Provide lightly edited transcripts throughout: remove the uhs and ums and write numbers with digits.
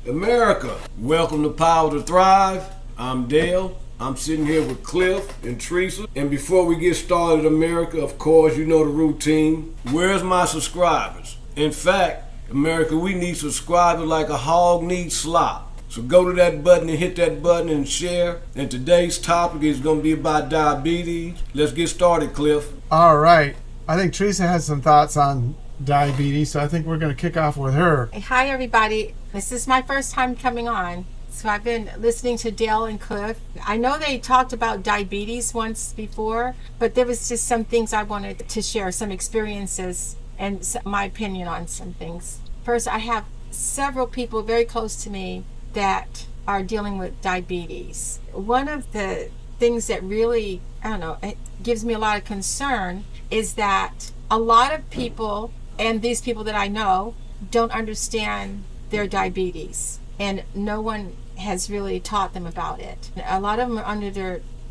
America, welcome to Power to Thrive. I'm Dale. I'm sitting here with Cliff and Teresa. And before we get started, America, of course, you know the routine. Where's my subscribers? In fact, America, we need subscribers like a hog needs slop. So go to that button and hit that button and share. And today's topic is going to be about diabetes. Let's get started, Cliff. All right. I think Teresa has some thoughts on diabetes, so I think we're going to kick off with her. Hi, everybody. This is my first time coming on. So I've been listening to Dale and Cliff. I know they talked about diabetes once before, but there was just some things I wanted to share, some experiences and my opinion on some things. First, I have several people very close to me that are dealing with diabetes. One of the things that really, it gives me a lot of concern is that a lot of people, and these people that I know, don't understand their diabetes, and no one has really taught them about it. A lot of them are under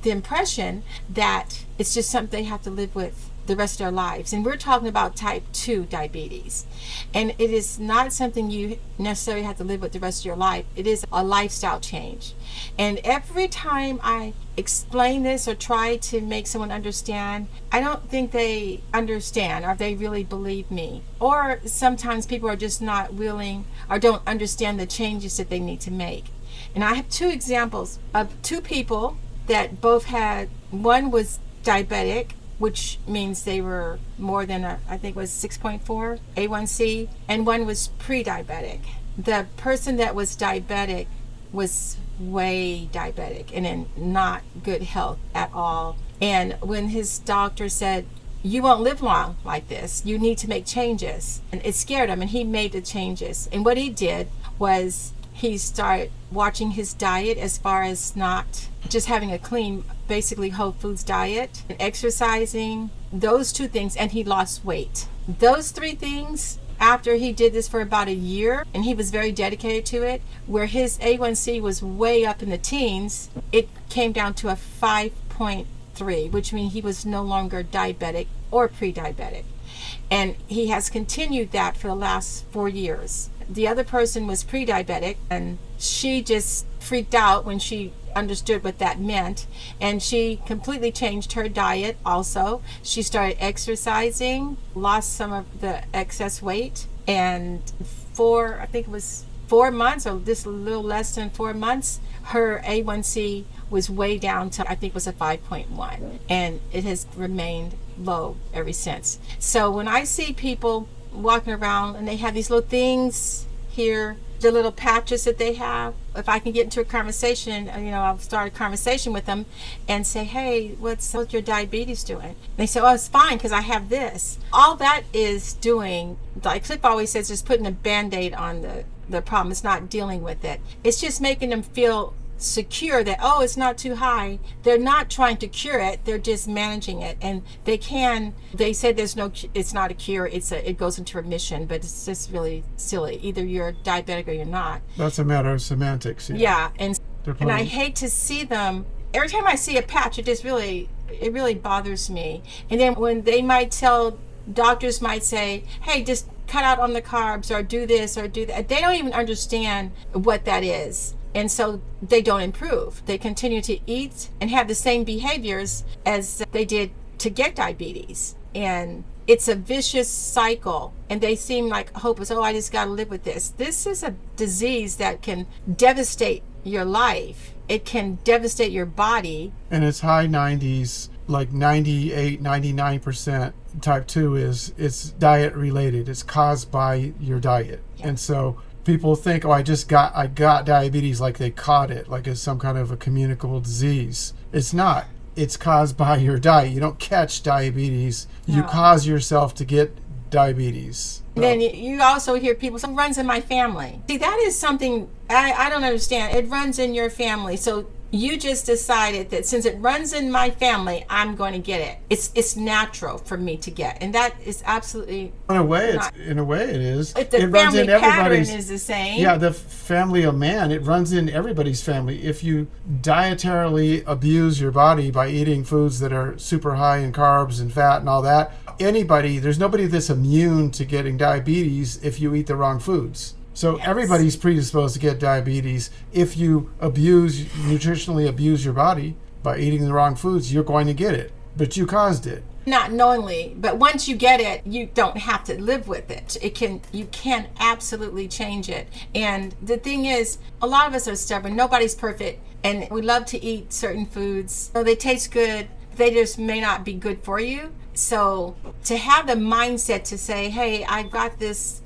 the impression that it's just something they have to live with the rest of their lives. And we're talking about type 2 diabetes. And it is not something you necessarily have to live with the rest of your life. It is a lifestyle change. And every time I explain this or try to make someone understand, I don't think they understand or they really believe me. Or sometimes people are just not willing or don't understand the changes that they need to make. And I have two examples of two people that both had, one was diabetic, which means they were more than, I think it was 6.4 A1C, and one was pre-diabetic. The person that was diabetic was way diabetic and in not good health at all. And when his doctor said, "You won't live long like this, you need to make changes," and it scared him, and he made the changes. And what he did was he started watching his diet as far as not just having a clean, basically whole foods diet, and exercising, those two things, and he lost weight. Those three things, after he did this for about a year, and he was very dedicated to it, where his A1C was way up in the teens, it came down to a 5.3, which means he was no longer diabetic or pre-diabetic. And he has continued that for the last 4 years. The other person was pre-diabetic, and she just freaked out when she understood what that meant, and she completely changed her diet also. She started exercising, lost some of the excess weight, and I think it was 4 months, or just a little less than 4 months, her A1C was way down to, I think it was a 5.1, and it has remained low ever since. So when I see people walking around and they have these little things here, the little patches that they have, if I can get into a conversation, I'll start a conversation with them and say, "Hey, what's your diabetes doing?" They say, "Oh, it's fine because I have this." All that is doing, like Cliff always says, is putting a Band-Aid on the problem. It's not dealing with it. It's just making them feel secure that, oh, it's not too high. They're not trying to cure it, they're just managing it. And they say it's not a cure, it goes into remission, but it's just really silly. Either you're diabetic or you're not. That's a matter of semantics. Yeah, and I hate to see them. Every time I see a patch, it really bothers me. And then when doctors might say, "Hey, just cut out on the carbs or do this or do that," they don't even understand what that is. And so they don't improve. They continue to eat and have the same behaviors as they did to get diabetes. And it's a vicious cycle. And they seem like hopeless. "Oh, I just got to live with this." This is a disease that can devastate your life. It can devastate your body. And it's high 90s, like 98, 99% type 2 it's diet related. It's caused by your diet. Yeah. And so people think, "Oh, I got diabetes," like they caught it, like it's some kind of a communicable disease. It's not. It's caused by your diet. You don't catch diabetes. No. You cause yourself to get diabetes. And then you also hear people, "Some runs in my family." See, that is something I don't understand. It runs in your family. So you just decided that since it runs in my family, I'm going to get it. It's natural for me to get, and that is absolutely in a way it is. If the family pattern is the same. Yeah, the family of man, it runs in everybody's family. If you dietarily abuse your body by eating foods that are super high in carbs and fat and all that, there's nobody that's immune to getting diabetes if you eat the wrong foods. So everybody's predisposed to get diabetes. If you nutritionally abuse your body by eating the wrong foods, you're going to get it. But you caused it. Not knowingly, but once you get it, you don't have to live with it. You can absolutely change it. And the thing is, a lot of us are stubborn. Nobody's perfect, and we love to eat certain foods. So they taste good, they just may not be good for you. So to have the mindset to say, hey, I've got this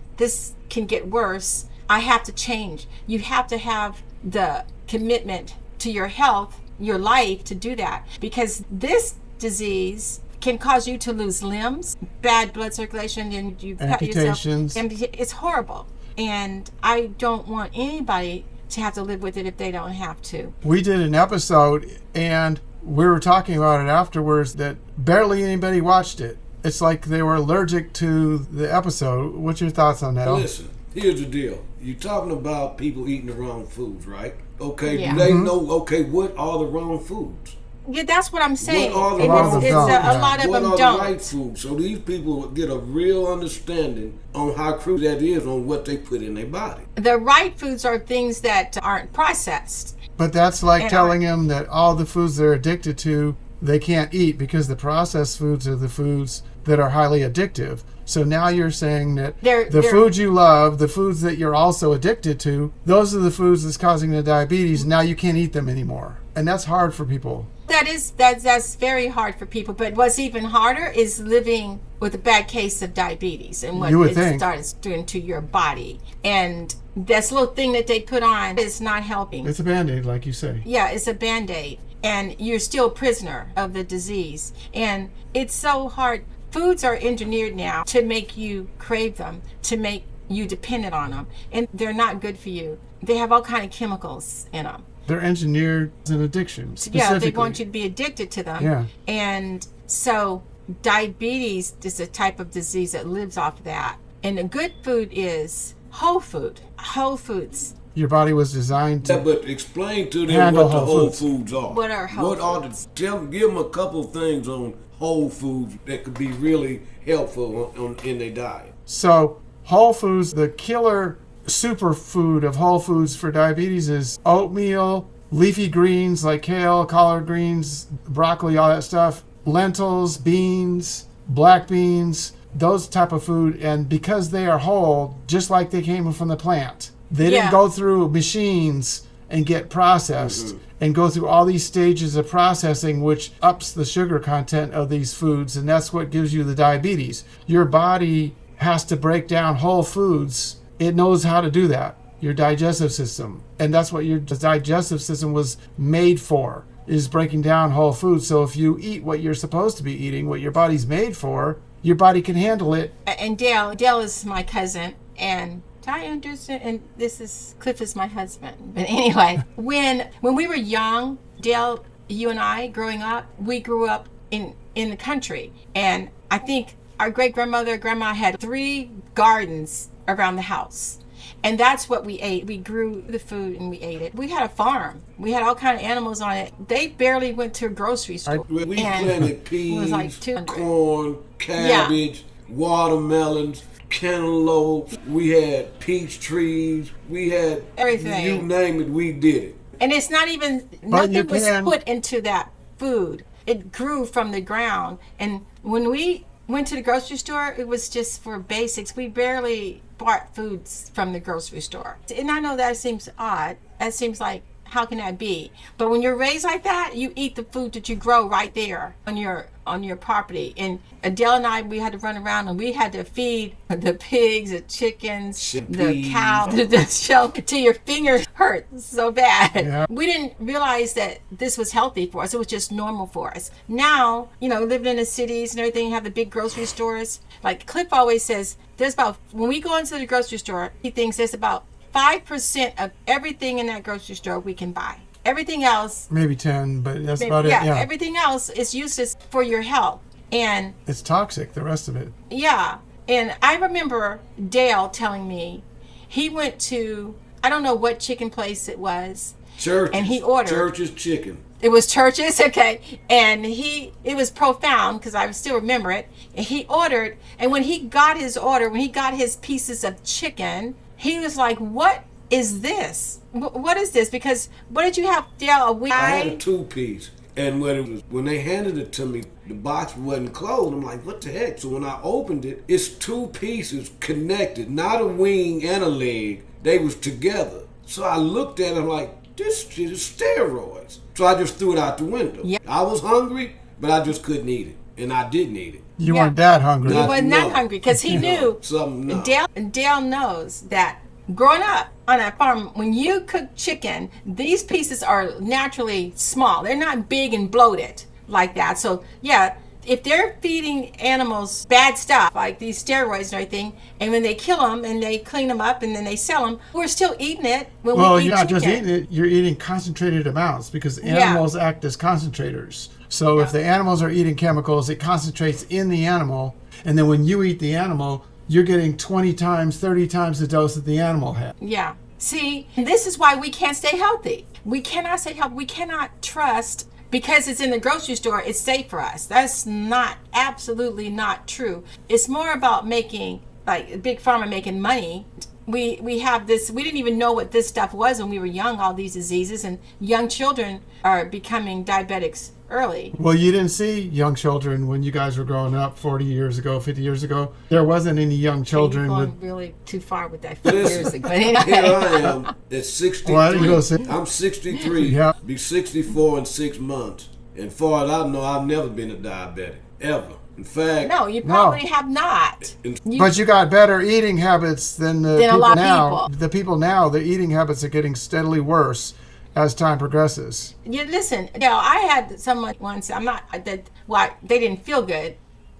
can get worse, I have to change. You have to have the commitment to your health, your life, to do that, because this disease can cause you to lose limbs, bad blood circulation, and you cut yourself. It's horrible. And I don't want anybody to have to live with it if they don't have to. We did an episode and we were talking about it afterwards that barely anybody watched it. It's like they were allergic to the episode. What's your thoughts on that? Listen, here's the deal. You're talking about people eating the wrong foods, right? Okay, Yeah. do they know, okay, what are the wrong foods? Yeah, that's what I'm saying. What are the And wrong it's foods? a lot of What them are don't. the right foods? So these people get a real understanding on how crucial that is on what they put in their body. The right foods are things that aren't processed. But that's like And telling them that all the foods they're addicted to, they can't eat because the processed foods are the foods that are highly addictive. So now you're saying that the foods you love, the foods that you're also addicted to, those are the foods that's causing the diabetes. Now you can't eat them anymore. And that's hard for people. That's very hard for people. But what's even harder is living with a bad case of diabetes and what it starts doing to your body. And this little thing that they put on is not helping. It's a Band-Aid, like you say. Yeah, it's a Band-Aid. And you're still a prisoner of the disease. And it's so hard. Foods are engineered now to make you crave them, to make you dependent on them. And they're not good for you. They have all kind of chemicals in them. They're engineered as an addiction, specifically. Yeah, they want you to be addicted to them. Yeah. And so diabetes is a type of disease that lives off of that. And the good food is whole food, whole foods. Your body was designed to But explain to them handle what the whole whole foods. foods are. What are whole foods? Give them a couple of things on whole foods that could be really helpful in their diet. So whole foods, the killer superfood of whole foods for diabetes is oatmeal, leafy greens like kale, collard greens, broccoli, all that stuff, lentils, beans, black beans, those type of food. And because they are whole, just like they came from the plant, they didn't go through machines and get processed and go through all these stages of processing, which ups the sugar content of these foods. And that's what gives you the diabetes. Your body has to break down whole foods. It knows how to do that, your digestive system. And that's what your digestive system was made for, is breaking down whole foods. So if you eat what you're supposed to be eating, what your body's made for, your body can handle it. And Dale is my cousin, and I understand, and Cliff is my husband. But anyway, when we were young, Dale, you and I, growing up, we grew up in the country. And I think our great-grandmother, grandma had 3 gardens around the house. And that's what we ate. We grew the food and we ate it. We had a farm. We had all kind of animals on it. They barely went to a grocery store. We planted peas, like 200. corn, cabbage, watermelons, cantaloupe. We had peach trees. We had Everything. You name it, we did it. And it's not even, nothing was put into that food. It grew from the ground. And when we went to the grocery store, it was just for basics. We barely bought foods from the grocery store. And I know that seems odd. That seems like, how can that be? But when you're raised like that, you eat the food that you grow right there on your property. And Adele and I, we had to run around and we had to feed the pigs, the chickens, the cows, the shell till your fingers hurt so bad. Yeah. We didn't realize that this was healthy for us. It was just normal for us. Now, living in the cities and everything, have the big grocery stores. Like Cliff always says, when we go into the grocery store, he thinks there's about 5% of everything in that grocery store we can buy. Everything else, maybe 10, but that's about it. Yeah, everything else is useless for your health. And it's toxic, the rest of it. Yeah. And I remember Dale telling me he went to, I don't know what chicken place it was. Churches. And he ordered. Church's Chicken. It was Church's, okay. And it was profound because I still remember it. And he ordered, and when he got his order, when he got his pieces of chicken, he was like, "What is this? What is this?" Because what did you have, Dale? A week? I had a 2-piece, and when they handed it to me, the box wasn't closed. I'm like, what the heck? So when I opened it, it's 2 pieces connected, not a wing and a leg. They was together. So I looked at it, I'm like, this shit is steroids. So I just threw it out the window. Yeah. I was hungry, but I just couldn't eat it, and I didn't eat it. You Yeah. weren't that hungry. He wasn't No. that hungry because he knew. No. Dale knows that growing up on that farm, when you cook chicken, these pieces are naturally small. They're not big and bloated like that. So yeah, if they're feeding animals bad stuff like these steroids and everything, and when they kill them and they clean them up and then they sell them, we're still eating it when Well, we eat you're not chicken. just eating it, you're eating concentrated amounts because animals act as concentrators. So if the animals are eating chemicals, it concentrates in the animal. And then when you eat the animal, you're getting 20 times, 30 times the dose that the animal had. Yeah. See, this is why we can't stay healthy. We cannot stay healthy. We cannot trust because it's in the grocery store, it's safe for us. That's not, absolutely not true. It's more about making, like Big Pharma making money. We have this, we didn't even know what this stuff was when we were young, all these diseases, and young children are becoming diabetics early. Well, you didn't see young children when you guys were growing up 40 years ago, 50 years ago. There wasn't any young children You're with... going really too far with that 50 years Listen, ago. here I am at 63. Well, I didn't go say- I'm 63. Yeah. Be 64 in 6 months. And far as I know, I've never been a diabetic. Ever. In fact, No, you probably have not. But you got better eating habits than the Than a people lot of now. people. The people now, their eating habits are getting steadily worse as time progresses. Yeah, listen, I had someone once, they didn't feel good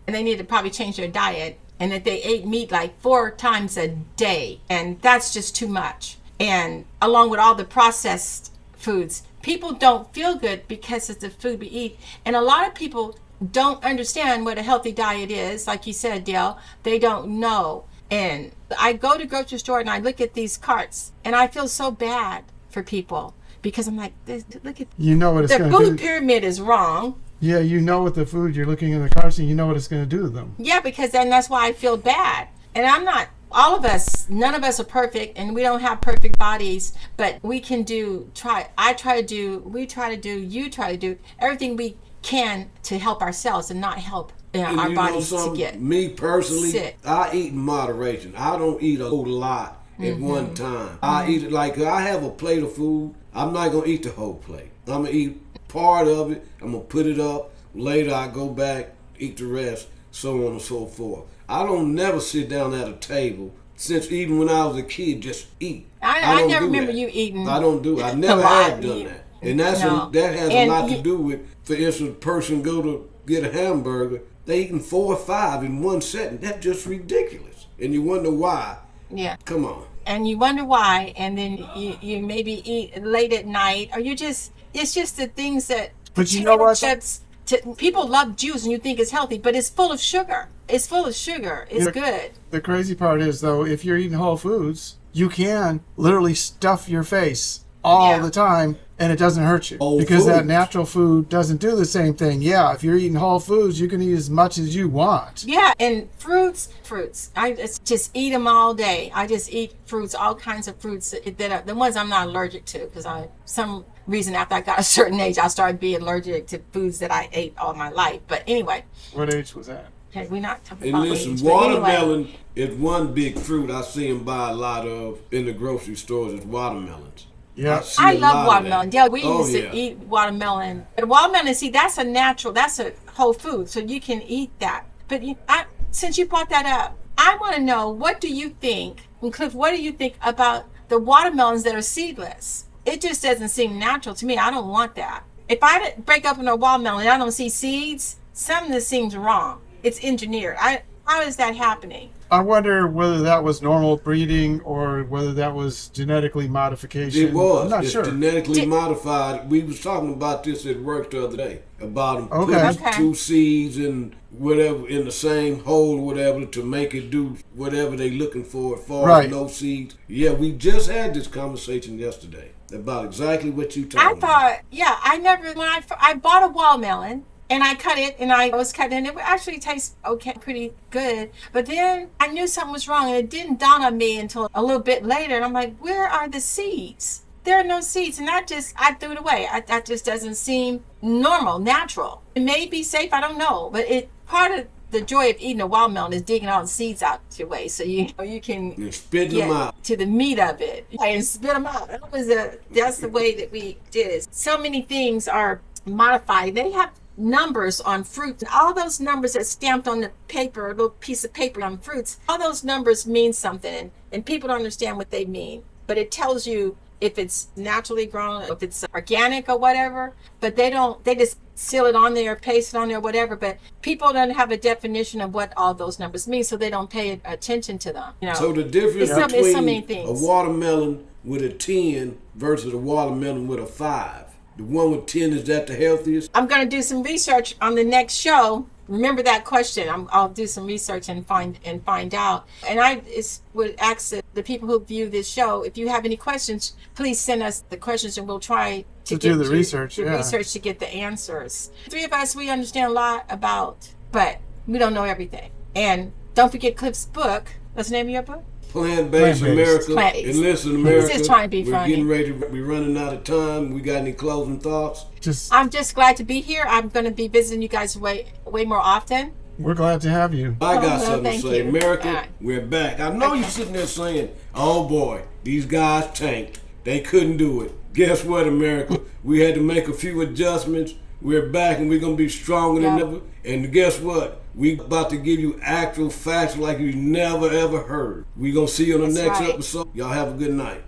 and they needed to probably change their diet and that they ate meat like 4 times a day. And that's just too much. And along with all the processed foods, people don't feel good because of the food we eat. And a lot of people don't understand what a healthy diet is. Like you said, Dale, they don't know. And I go to grocery store and I look at these carts and I feel so bad for people. Because I'm like, look at You know what it's the going to food do. pyramid is wrong. Yeah, you know what the food you're looking in the carts and you know what it's going to do to them. Yeah, because then that's why I feel bad. And I'm not, all of us, none of us are perfect and we don't have perfect bodies, but we can you try to do everything we can to help ourselves and not help and our you know bodies to something? get Me personally, sick. I eat in moderation. I don't eat a whole lot at one time. I eat it like I have a plate of food. I'm not going to eat the whole plate. I'm going to eat part of it. I'm going to put it up. Later I go back, eat the rest, so on and so forth. I don't never sit down at a table since even when I was a kid, just eat. I don't never do remember that. you eating I don't do it. I never lot. have done that. And that has And a lot you- to do with, for instance, a person go to get a hamburger, they eating 4 or 5 in one setting. That's just ridiculous. And you wonder why. Yeah. Come on. And you wonder why, and then you maybe eat late at night, or it's just the things that But you know what? People love juice and you think it's healthy, but it's full of sugar. It's full of sugar. It's good. The crazy part is, though, if you're eating whole foods, you can literally stuff your face all Yeah. the time and it doesn't hurt you. Whole because that foods. natural food doesn't do the same thing. Yeah, if you're eating whole foods, you can eat as much as you want. Yeah, and fruits. I just eat them all day. I just eat fruits, all kinds of fruits that are the ones I'm not allergic to, because some reason after I got a certain age, I started being allergic to foods that I ate all my life. But anyway, What age was that? okay, we're not talking And about listen, age, but anyway. watermelon is one big fruit I see them buy a lot of in the grocery stores is watermelons. Yeah. see I a lot love of watermelon. that. Yeah, we Oh, used to yeah. eat watermelon. But watermelon, see, that's a whole food, so you can eat that. But since you brought that up, I want to know, what do you think, and Cliff, what do you think about the watermelons that are seedless? It just doesn't seem natural to me. I don't want that. If I break up in a watermelon and I don't see seeds, something seems wrong. It's engineered. How is that happening? I wonder whether that was normal breeding or whether that was genetically modification. It was. I'm not It's sure. genetically modified. We was talking about this at work the other day about them Okay. putting 2 seeds in whatever in the same hole or whatever to make it do whatever they looking for as far Right. as no seeds. Yeah, we just had this conversation yesterday about exactly what you talking I about. thought, I never, when I bought a watermelon, And I cut it, and I was cutting it. It actually tastes okay, pretty good. But then I knew something was wrong, and it didn't dawn on me until a little bit later. And I'm like, where are the seeds? There are no seeds. And I threw it away. That just doesn't seem normal, natural. It may be safe, I don't know. But part of the joy of eating a watermelon is digging all the seeds out your way so you can And spit them get out. to the meat of it and spit them out. That's the way that we did it. So many things are modified. They have numbers on fruits, and all those numbers that stamped on the paper, a little piece of paper on fruits, all those numbers mean something, and people don't understand what they mean. But it tells you if it's naturally grown, if it's organic or whatever, but they just seal it on there, paste it on there, whatever. But people don't have a definition of what all those numbers mean, so they don't pay attention to them. So the difference it's so many between a things. watermelon with a 10 versus a watermelon with a 5. The one with 10, is that the healthiest? I'm going to do some research on the next show. Remember that question. I'll do some research and find out. And I would ask the people who view this show, if you have any questions, please send us the questions, and we'll try to do the research. research to get the answers. Three of us, we understand a lot about, but we don't know everything. And don't forget Cliff's book. What's the name of your book? Plant-based America. Plant-based. And listen, America, He's just trying to be we're funny. getting ready. We're running out of time. We got any closing thoughts? I'm just glad to be here. I'm going to be visiting you guys way more often. We're glad to have you. I got well, something to thank say. you. America, All right. we're back. I know you're sitting there saying, oh boy, these guys tanked. They couldn't do it. Guess what, America? We had to make a few adjustments. We're back, and we're going to be stronger than Yeah. ever. And guess what? We about to give you actual facts like you never ever heard. We're going to see you on the That's next right. episode. Y'all have a good night.